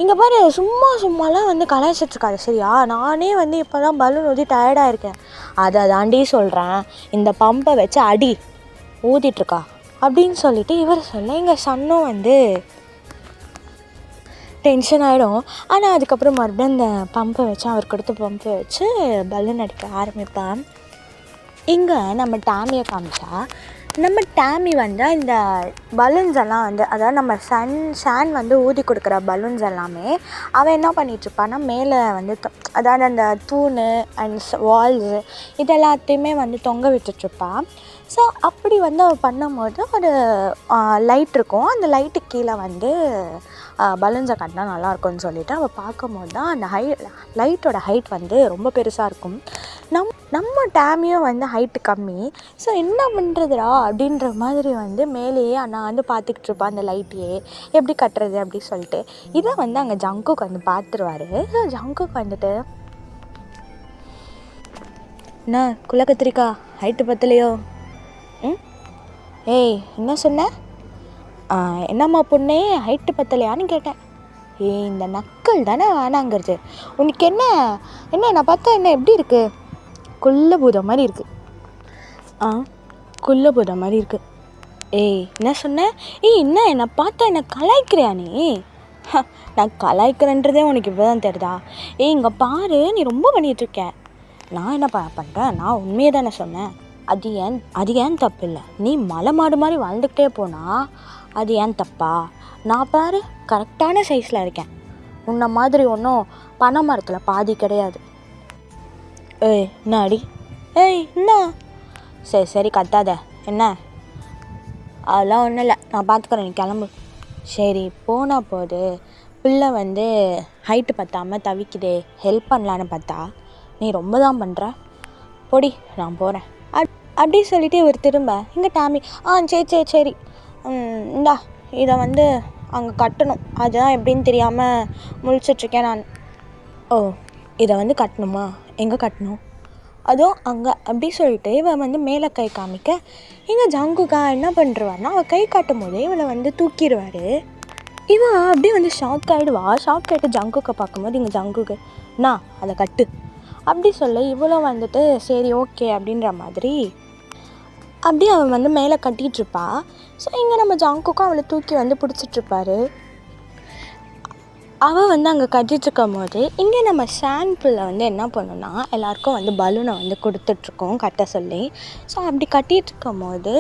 இங்கே பாரு, சும்மாலாம் வந்து கலாய்ச்சிட்ருக்காது சரியா? நானே வந்து இப்போ தான் பலூன் ஊதி டயர்டாக இருக்கேன். அதை தாண்டி சொல்கிறேன், இந்த பம்பை வச்சு அடி ஊதிட்டுருக்கா அப்படின்னு சொல்லிட்டு இவர் சொல்ல, எங்கள் சன்னும் வந்து டென்ஷன் ஆகிடும். ஆனால் அதுக்கப்புறம் மறுபடியும் அந்த பம்பை வச்சு, அவர் கொடுத்த பம்பை வச்சு பலூன் அடிக்க ஆரம்பிப்பேன். இங்கே நம்ம டாமியை காமிச்சா, நம்ம டாமி வந்து இந்த பலூன்ஸ் எல்லாம் வந்து, அதாவது நம்ம ஷான் வந்து ஊதி கொடுக்குற பலூன்ஸ் எல்லாமே அவன் என்ன பண்ணிகிட்ருப்பான்னா மேலே வந்து அதாவது அந்த தூண் அண்ட் வால்ஸு இது எல்லாத்தையுமே வந்து தொங்க விட்டுட்ருப்பான். ஸோ அப்படி வந்து அவள் பண்ணும்போது ஒரு லைட் இருக்கும். அந்த லைட்டுக்கு கீழே வந்து பலூன்ஸை கட்டினா நல்லாயிருக்கும்னு சொல்லிவிட்டு அவள் பார்க்கும்போது தான் அந்த லைட்டோட ஹைட் வந்து ரொம்ப பெருசாக இருக்கும். நம்ம டாமியும் வந்து ஹைட்டு கம்மி. ஸோ என்ன பண்ணுறதுடா அப்படின்ற மாதிரி வந்து மேலேயே நான் வந்து பார்த்துக்கிட்டு இருப்பேன் அந்த லைட்டையே, எப்படி கட்டுறது அப்படி சொல்லிட்டு. இதை வந்து அங்கே ஜங்குக்கு வந்து பார்த்துருவாரு. ஸோ ஜங்குக்கு வந்துட்டு, என்ன குள்ள கத்திரிக்கா ஹைட்டு பத்தலையோ? ஏய் என்ன சொன்ன? என்னம்மா பொண்ணே ஹைட்டு பத்தலையான்னு கேட்டேன். இந்த நக்கல் தானே வேணாங்கிறது. உனக்கு என்ன நான் பார்த்தா என்ன எப்படி இருக்குது? குள்ள பூதம் மாதிரி இருக்குது. குள்ள பூதம் மாதிரி இருக்குது. ஏய் என்ன சொன்ன? என்ன என்னை பார்த்தா என்ன கலாய்க்கிறியா நீ? நான் கலாய்க்கிறேன்றதே உனக்கு இப்போ தான் தெரியுதா? இங்கே பாரு, நீ ரொம்ப பண்ணிகிட்ருக்க. நான் என்ன பண்ணுறேன்? நான் உண்மையை தானே சொன்னேன். அது ஏன் தப்பு இல்லை. நீ மலை மாடு மாதிரி வாழ்ந்துக்கிட்டே போனால் அது ஏன் தப்பா? நான் பாரு கரெக்டான சைஸில் இருக்கேன். உன்னை மாதிரி ஒன்றும் பனை மரத்தில் பாதி கிடையாது. ஏய் என்ன அடி? ஏய் என்ன? சரி கத்தாத. என்ன? அதெல்லாம் ஒன்றும் இல்லை, நான் பார்த்துக்குறேன், நீ கிளம்பு. சரி போனால் போது. பிள்ளை வந்து ஹைட்டு பற்றாமல் தவிக்குதே, ஹெல்ப் பண்ணலான்னு பார்த்தா நீ ரொம்ப தான் பண்ணுற. பொடி, நான் போகிறேன் அப்படி சொல்லிவிட்டு இவர் திரும்ப இங்கே டாமி, சரி இந்தா இதை வந்து அங்கே கட்டணும், அதுதான் எப்படின்னு தெரியாமல் முழிச்சிட்ருக்கேன் நான். ஓ இதை வந்து கட்டணுமா? எங்கே கட்டணும்? அதுவும் அங்கே அப்படி சொல்லிட்டு இவன் வந்து மேலே கை காமிக்க, இங்கே ஜங்குக்கா என்ன பண்ணுறாருன்னா அவள் கை காட்டும் போதே இவளை வந்து தூக்கிடுவார். இவன் அப்படியே வந்து ஷாக் ஆகிட்டு ஜங்குக்கை பார்க்கும்போது இங்கே ஜங்குக்கு அதை கட்டு அப்படி சொல்ல, இவ்வளோ வந்துட்டு சரி ஓகே அப்படின்ற மாதிரி அப்படியே அவன் வந்து மேலே கட்டிகிட்ருப்பா. ஸோ இங்கே நம்ம ஜங்குக்கும் அவளை தூக்கி வந்து பிடிச்சிட்ருப்பாரு. அவள் வந்து அங்கே கட்டிகிட்ருக்கும் போது இங்கே நம்ம ஷாம்பிளில் வந்து என்ன பண்ணோன்னா எல்லாேருக்கும் வந்து பலூனை வந்து கொடுத்துட்ருக்கோம் கட்ட சொல்லி. ஸோ அப்படி கட்டிகிட்ருக்கும் போது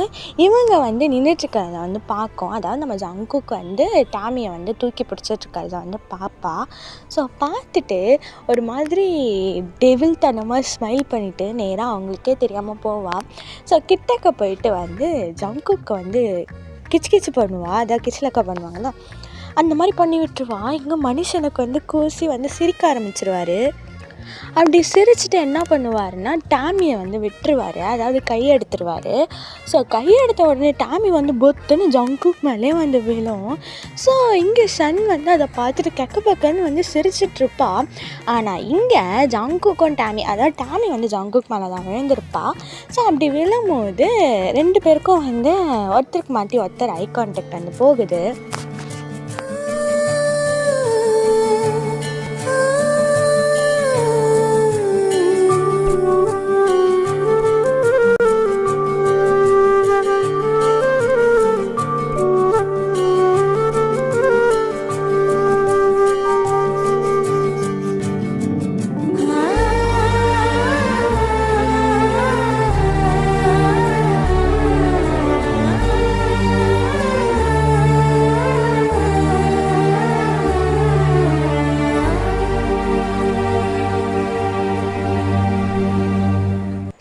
இவங்க வந்து நின்றுட்டுருக்கிறத வந்து பார்க்கும். அதாவது நம்ம ஜங்குக்கு வந்து டாமியை வந்து தூக்கி பிடிச்சிட்ருக்கிறத வந்து பார்ப்பா. ஸோ பார்த்துட்டு ஒரு மாதிரி டெவில் தனமாக ஸ்மைல் பண்ணிவிட்டு நேராக அவங்களுக்கே தெரியாமல் போவாள். ஸோ கிட்டக்க போயிட்டு வந்து ஜங்குக்கு வந்து கிச்சு பண்ணுவாள். அதாவது கிச்சிலக்கா பண்ணுவாங்களா, அந்த மாதிரி பண்ணி விட்டுருவா. இங்கே மனுஷனுக்கு வந்து கூசி வந்து சிரிக்க ஆரம்பிச்சிருவார். அப்படி சிரிச்சுட்டு என்ன பண்ணுவாருன்னா டாமியை வந்து விட்டுருவார், அதாவது கையெடுத்துருவார். ஸோ கையெடுத்த உடனே டாமி வந்து பொத்துன்னு ஜங்குக் மேலே வந்து விழும். ஸோ இங்கே சன் வந்து அதை பார்த்துட்டு கெக்க வந்து சிரிச்சிட்ருப்பா. ஆனால் இங்கே ஜங்குக்கும் டாமி, அதாவது டாமி வந்து ஜங்குக் மேலே தான் விழுந்திருப்பா. ஸோ அப்படி விழும்போது 2 பேருக்கும் வந்து ஒருத்தருக்கு மாட்டி ஒருத்தர் ஐ கான்டாக்ட் வந்து போகுது.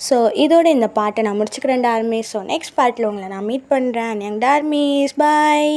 ஸோ இதோட இந்த பாட்டை நான் முடிச்சுக்கிறேன் டார்மீஸ். ஸோ நெக்ஸ்ட் பார்ட்டில் உங்களை நான் மீட் பண்ணுறேன். டார்மீஸ் பாய்.